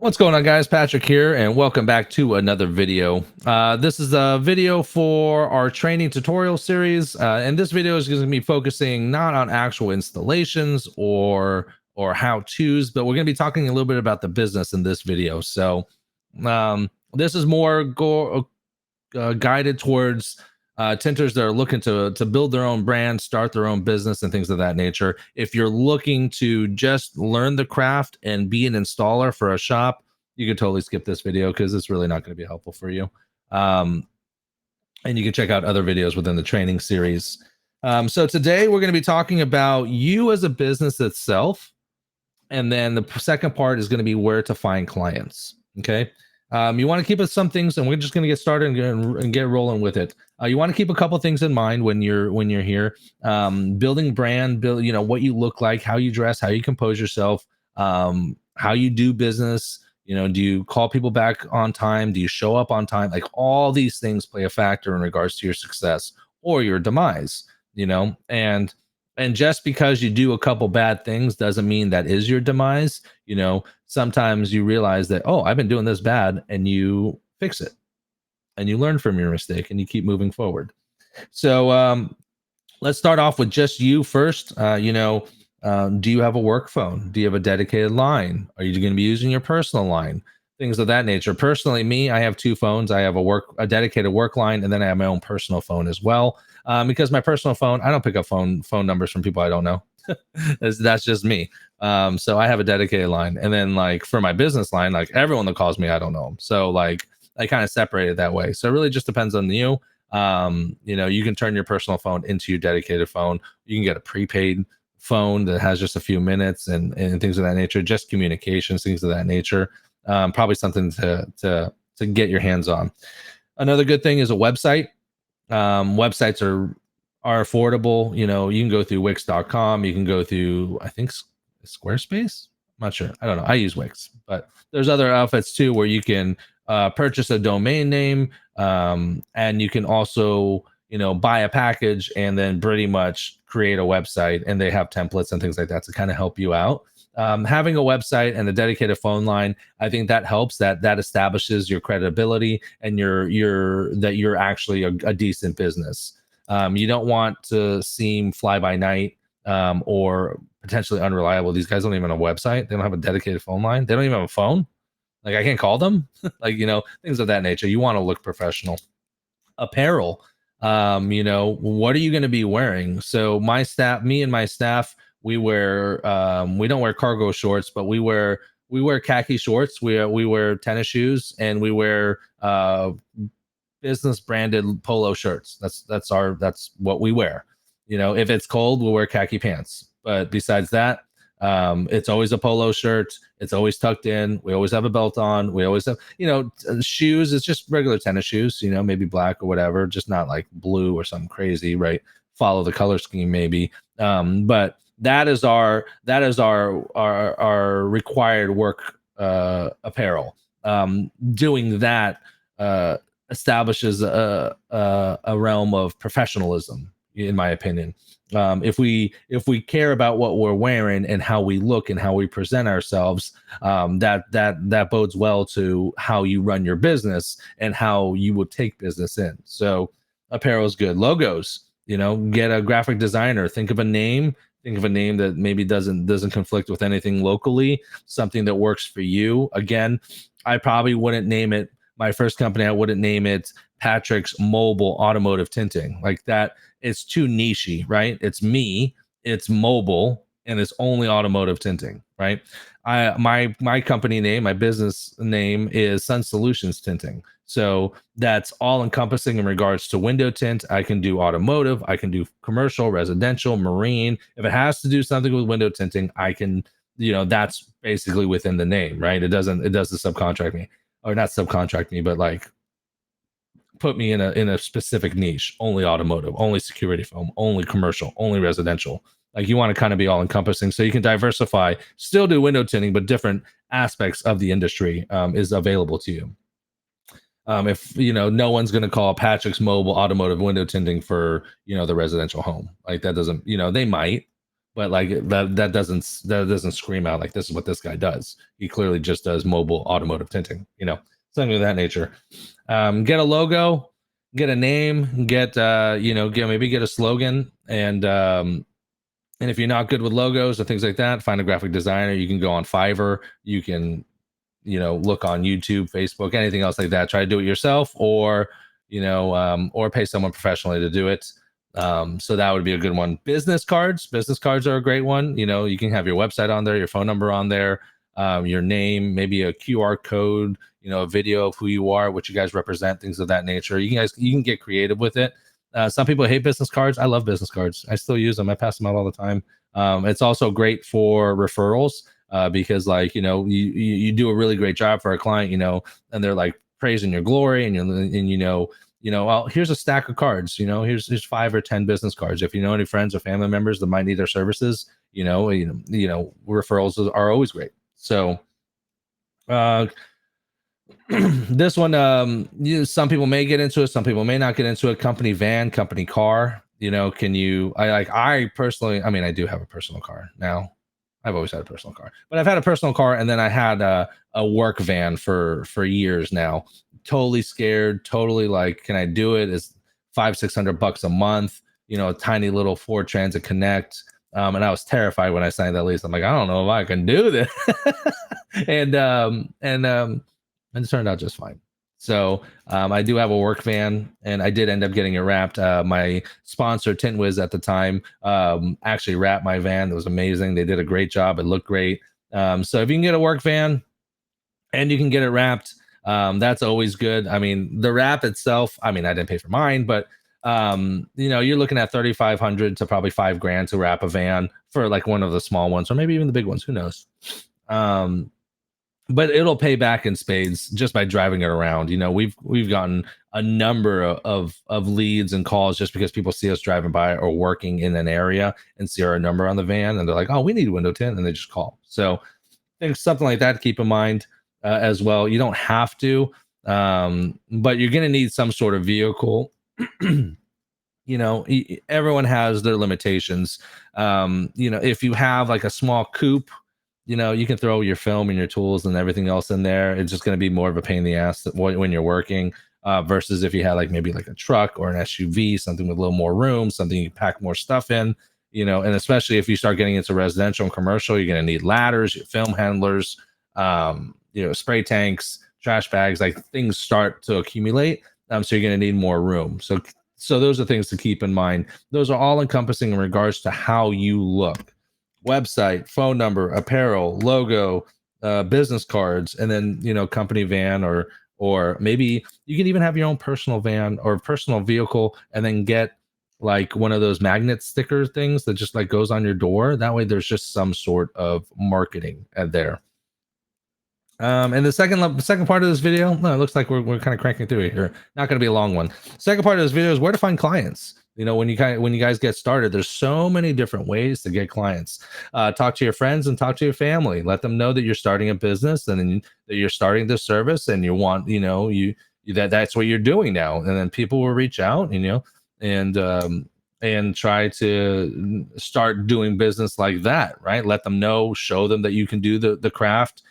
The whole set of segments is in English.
What's going on, guys? Patrick here, and welcome back to another video. This is a video for our training tutorial series, and this video is going to be focusing not on actual installations or how-tos, but we're going to be talking a little bit about the business in this video. So this is more guided towards tinters that are looking to build their own brand, start their own business, and things of that nature. If you're looking to just learn the craft and be an installer for a shop, you could totally skip this video because it's really not going to be helpful for you. Um, and you can check out other videos within the training series. So today we're going to be talking about you as a business itself, and then the second part is going to be where to find clients. Okay. You want to keep us some things, and we're just going to get started and get rolling with it. You want to keep a couple things in mind when you're here. Building brand, what you look like, how you dress, how you compose yourself, how you do business. Do you call people back on time? Do you show up on time? Like, all these things play a factor in regards to your success or your demise. And just because you do a couple bad things doesn't mean that is your demise. Sometimes you realize that, oh, I've been doing this bad, and you fix it and you learn from your mistake and you keep moving forward. So let's start off with just you first. Do you have a work phone? Do you have a dedicated line? Are you going to be using your personal line? Things of that nature. Personally, me, I have two phones. I have a dedicated work line, and then I have my own personal phone as well. Because my personal phone, I don't pick up phone numbers from people I don't know. That's just me. So I have a dedicated line, and then like for my business line, like everyone that calls me, I don't know them. So like I kind of separate it that way. So it really just depends on you. You can turn your personal phone into your dedicated phone. You can get a prepaid phone that has just a few minutes and things of that nature, just communications, things of that nature. Probably something to get your hands on. Another good thing is a website. Websites are affordable. You can go through Wix.com. You can go through, I think, Squarespace. I'm not sure. I don't know. I use Wix, but there's other outfits too where you can purchase a domain name, and you can also buy a package and then pretty much create a website, and they have templates and things like that to kind of help you out. Having a website and a dedicated phone line, I think that helps. That establishes your credibility and you're actually a decent business. You don't want to seem fly by night, or potentially unreliable. These guys don't even have a website. They don't have a dedicated phone line. They don't even have a phone. Like, I can't call them. Like, things of that nature. You want to look professional. Apparel. What are you going to be wearing? So me and my staff, we don't wear cargo shorts, but we wear khaki shorts. We wear tennis shoes, and we wear business branded polo shirts. That's what we wear. If it's cold, we'll wear khaki pants. But besides that, it's always a polo shirt. It's always tucked in. We always have a belt on. We always have, shoes. It's just regular tennis shoes, maybe black or whatever, just not like blue or something crazy, right? Follow the color scheme maybe. But that is our required work apparel. Doing that establishes a realm of professionalism, in my opinion. If we care about what we're wearing and how we look and how we present ourselves, that bodes well to how you run your business and how you would take business in. So apparel is good. Logos, get a graphic designer. Think of a name that maybe doesn't conflict with anything locally, something that works for you. Again, I probably wouldn't name it, my first company, I wouldn't name it Patrick's Mobile Automotive Tinting. Like that, it's too nichey, right? It's me, it's mobile, and it's only automotive tinting, right? My company name, my business name is Sun Solutions Tinting. So that's all encompassing in regards to window tint. I can do automotive, I can do commercial, residential, marine. If it has to do something with window tinting, I can, that's basically within the name, right? It doesn't subcontract me, or not subcontract me, but like put me in a specific niche. Only automotive, only security foam, only commercial, only residential. Like, you want to kind of be all encompassing so you can diversify, still do window tinting, but different aspects of the industry is available to you. If no one's going to call Patrick's Mobile Automotive Window Tinting for the residential home. Like, that doesn't, they might, but like that doesn't scream out like this is what this guy does. He clearly just does mobile automotive tinting, something of that nature. Get a logo, get a name, get maybe get a slogan, and if you're not good with logos or things like that, find a graphic designer. You can go on Fiverr. You can, look on YouTube, Facebook, anything else like that. Try to do it yourself, or pay someone professionally to do it. So that would be a good one. Business cards. Business cards are a great one. You can have your website on there, your phone number on there, your name, maybe a QR code, a video of who you are, what you guys represent, things of that nature. You can get creative with it. Some people hate business cards. I love business cards. I still use them. I pass them out all the time. It's also great for referrals, because you do a really great job for a client, and they're like praising your glory, well, here's a stack of cards, here's 5 or 10 business cards. If you know any friends or family members that might need their services, referrals are always great. So this one, some people may get into it, some people may not get into it. Company van, company car, I personally, I do have a personal car now. I've always had a personal car, but I've had a personal car, and then I had a work van for years now. Totally scared, totally like, can I do it? It's $500-600 a month, a tiny little Ford Transit Connect. And I was terrified when I signed that lease. I'm like, I don't know if I can do this. and it turned out just fine. So I do have a work van, and I did end up getting it wrapped. My sponsor, Tint at the time, actually wrapped my van. It was amazing. They did a great job. It looked great. So if you can get a work van and you can get it wrapped, that's always good. The wrap itself, I didn't pay for mine, but you're looking at $3,500 to probably $5,000 to wrap a van for like one of the small ones, or maybe even the big ones. Who knows? But it'll pay back in spades just by driving it around. We've gotten a number of leads and calls just because people see us driving by or working in an area and see our number on the van, and they're like, oh, we need window tint, and they just call. So I think something like that to keep in mind as well. You don't have to, but you're going to need some sort of vehicle. Everyone has their limitations. If you have like a small coupe, you can throw your film and your tools and everything else in there. It's just going to be more of a pain in the ass when you're working, versus if you had like maybe like a truck or an SUV, something with a little more room, something you can pack more stuff in, and especially if you start getting into residential and commercial, you're going to need ladders, your film handlers, spray tanks, trash bags, like things start to accumulate. So you're going to need more room. So those are things to keep in mind. Those are all encompassing in regards to how you look. Website, phone number, apparel, logo, business cards, and then company van, or maybe you can even have your own personal van or personal vehicle, and then get like one of those magnet sticker things that just like goes on your door. That way there's just some sort of marketing there. And the second part of this video, no, it looks like we're kind of cranking through it here. Not going to be a long one. Second part of this video is where to find clients. When you guys get started, there's so many different ways to get clients. Talk to your friends and talk to your family. Let them know that you're starting a business and that you're starting this service, and you want, that's what you're doing now. And then people will reach out, and try to start doing business like that, right? Let them know, show them that you can do the craft.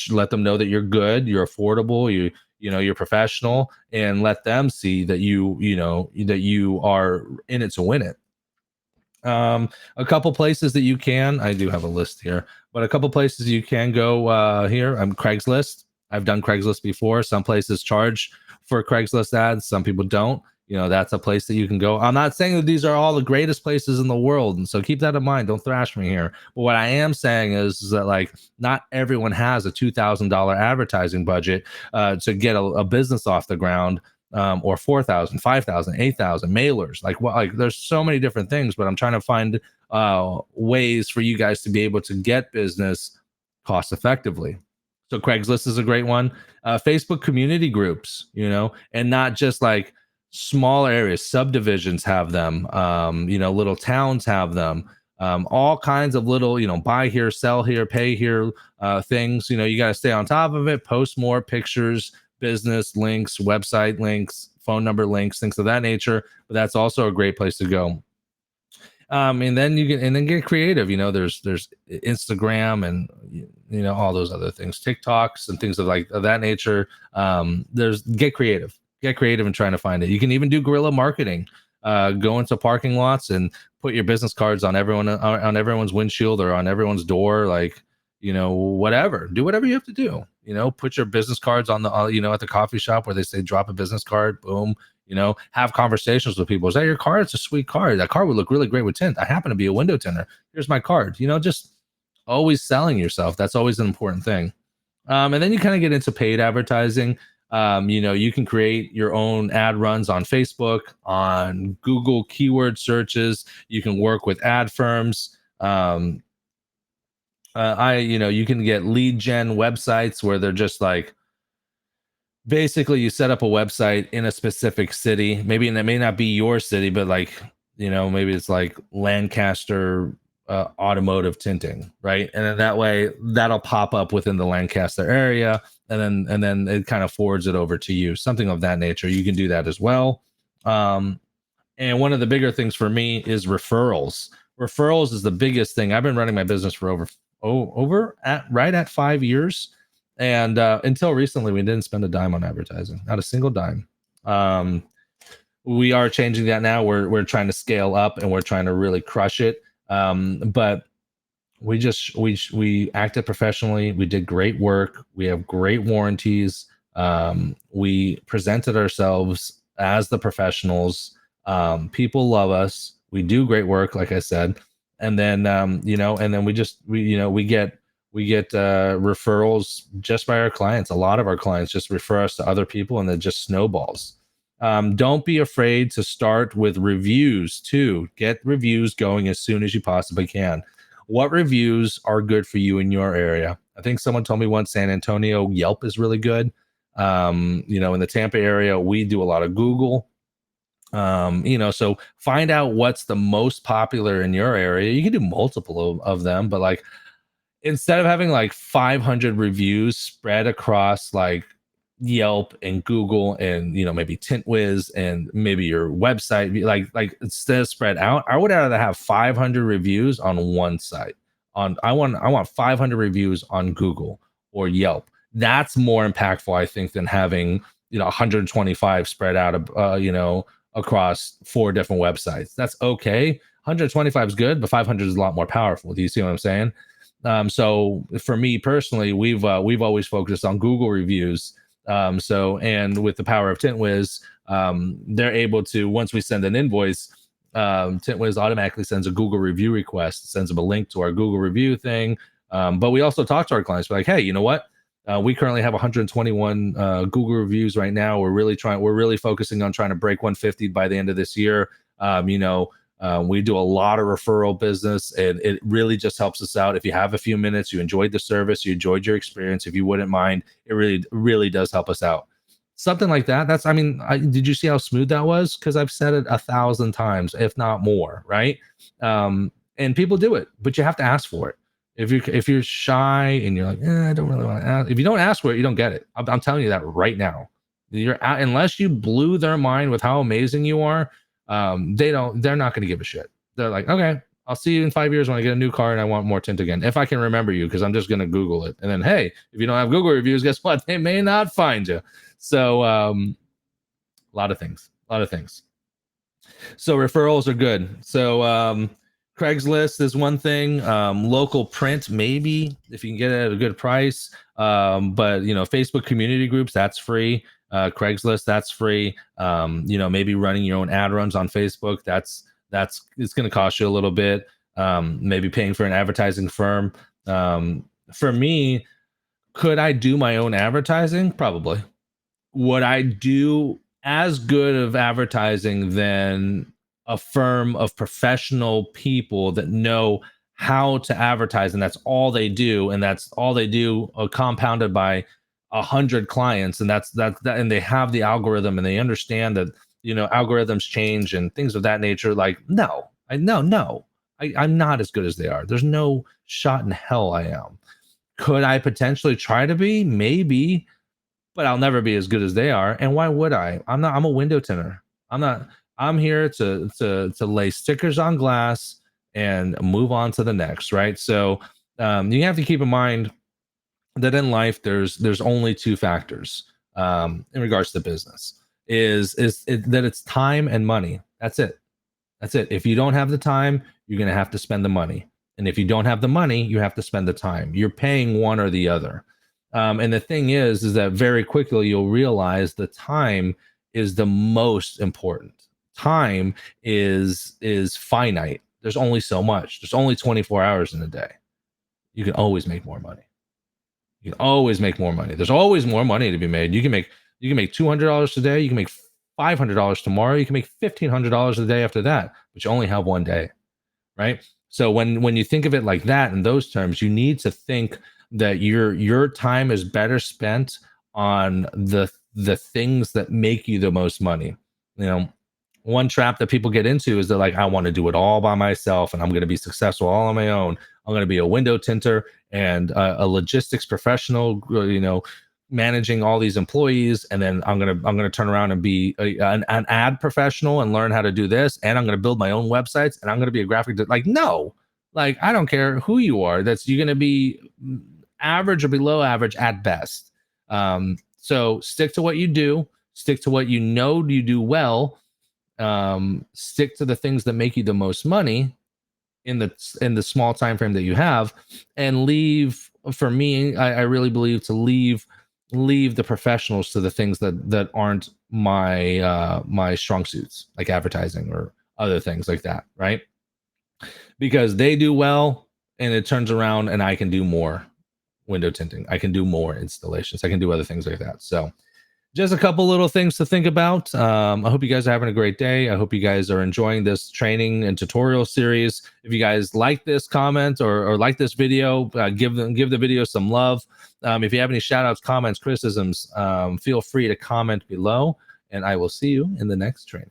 Let them know that you're good, you're affordable, you're professional, and let them see that you are in it to win it. A couple places that you can, I do have a list here, but a couple places you can go here. Craigslist. I've done Craigslist before. Some places charge for Craigslist ads, some people don't. That's a place that you can go. I'm not saying that these are all the greatest places in the world, and so keep that in mind. Don't thrash me here. But what I am saying is that like not everyone has a $2,000 advertising budget to get a business off the ground, or 4,000, 5,000, 8,000 mailers. Like there's so many different things, but I'm trying to find ways for you guys to be able to get business cost effectively. So Craigslist is a great one. Facebook community groups, and not just like small areas. Subdivisions have them. Little towns have them. All kinds of little, buy here, sell here, pay here things. You got to stay on top of it. Post more pictures, business links, website links, phone number links, things of that nature. But that's also a great place to go. And then you can, and then get creative. There's Instagram and all those other things, TikToks and things of that nature. There's get creative in trying to find it. You can even do guerrilla marketing. Go into parking lots and put your business cards on everyone's windshield or on everyone's door, like whatever. Do whatever you have to do. Put your business cards on the at the coffee shop where they say drop a business card. Boom. Have conversations with people. Say, your card, it's a sweet card. That card would look really great with tint. I happen to be a window tinter. Here's my card. Just always selling yourself. That's always an important thing. And then you kind of get into paid advertising. You can create your own ad runs on Facebook, on Google keyword searches. You can work with ad firms. You can get lead gen websites where they're just like, basically you set up a website in a specific city, maybe, and it may not be your city, but like maybe it's like Lancaster automotive tinting, right? And then that way that'll pop up within the Lancaster area, and then it kind of forwards it over to you, something of that nature. You can do that as well. And one of the bigger things for me is referrals is the biggest thing. I've been running my business for right at 5 years. And until recently, we didn't spend a dime on advertising, not a single dime. We are changing that now. We're trying to scale up and we're trying to really crush it. But we acted professionally. We did great work. We have great warranties. We presented ourselves as the professionals. People love us. We do great work, like I said. And then and then we get referrals just by our clients. A lot of our clients just refer us to other people, and it just snowballs. Don't be afraid to start with reviews too. Get reviews going as soon as you possibly can. What reviews are good for you in your area? I think someone told me once San Antonio Yelp is really good. In the Tampa area, we do a lot of Google. So find out what's the most popular in your area. You can do multiple of them, but like, instead of having like 500 reviews spread across like Yelp and Google and maybe TintWiz and maybe your website, like instead of spread out, I would rather have 500 reviews on one site. I want 500 reviews on Google or Yelp. That's more impactful, I think, than having 125 spread out across 4 different websites. That's okay. 125 is good, but 500 is a lot more powerful. Do you see what I'm saying? So for me personally, we've always focused on Google reviews. And with the power of TintWiz, they're able to, once we send an invoice, TintWiz automatically sends a Google review request, sends them a link to our Google review thing. But we also talk to our clients. We're like, hey, you know what? We currently have 121 Google reviews right now. We're really focusing on trying to break 150 by the end of this year. We do a lot of referral business, and it really just helps us out. If you have a few minutes, you enjoyed the service, you enjoyed your experience, if you wouldn't mind, it really does help us out. Something like that. Did you see how smooth that was? Because I've said it 1,000 times, if not more, right? And people do it, but you have to ask for it. If you're shy and you're like, I don't really want to ask. If you don't ask for it, you don't get it. I'm telling you that right now. Unless you blew their mind with how amazing you are, they're not going to give a shit. They're like, okay, I'll see you in 5 years when I get a new car and I want more tint again, if I can remember you, because I'm just going to Google it. And then, hey, if you don't have Google reviews, guess what? They may not find you. So a lot of things. So referrals are good. So Craigslist is one thing. Local print, maybe, if you can get it at a good price. But Facebook community groups, that's free. Craigslist, that's free. Maybe running your own ad runs on Facebook, it's going to cost you a little bit. Maybe paying for an advertising firm. For me, could I do my own advertising? Probably. Would I do as good of advertising than a firm of professional people that know how to advertise, and that's all they do, compounded by 100 clients, and that's and they have the algorithm, and they understand that algorithms change and things of that nature? Like, no, I'm not as good as they are. There's no shot in hell I am. Could I potentially try to be? Maybe, but I'll never be as good as they are. And why would I? I'm a window tinter. I'm here to lay stickers on glass, and move on to the next, right? So you have to keep in mind that in life there's only two factors in regards to business that it's time and money. That's it. If you don't have the time, you're going to have to spend the money. And if you don't have the money, you have to spend the time. You're paying one or the other. And the thing is that very quickly you'll realize the time is the most important. Time is finite. There's only so much. There's only 24 hours in a day. You can always make more money. You can always make more money. There's always more money to be made. You can make $200 today. You can make $500 tomorrow. You can make $1,500 the day after that, but you only have one day, right? So when you think of it like that in those terms, you need to think that your time is better spent on the things that make you the most money. You know, one trap that people get into is they're like, I want to do it all by myself and I'm going to be successful all on my own. I'm going to be a window tinter and a logistics professional, managing all these employees, and then I'm gonna turn around and be an ad professional and learn how to do this, and I'm gonna build my own websites, and I'm gonna be a like, no, like, I don't care who you are. You're gonna be average or below average at best. So stick to what you do, stick to what you know you do well, stick to the things that make you the most money in the small time frame that you have, and leave. For me, I really believe to leave the professionals to the things that aren't my strong suits, like advertising or other things like that, right? Because they do well and it turns around and I can do more window tinting, I can do more installations, I can do other things like that. So just a couple little things to think about. I hope you guys are having a great day. I hope you guys are enjoying this training and tutorial series. If you guys like this comment or like this video, give the video some love. If you have any shout outs, comments, criticisms, feel free to comment below, and I will see you in the next training.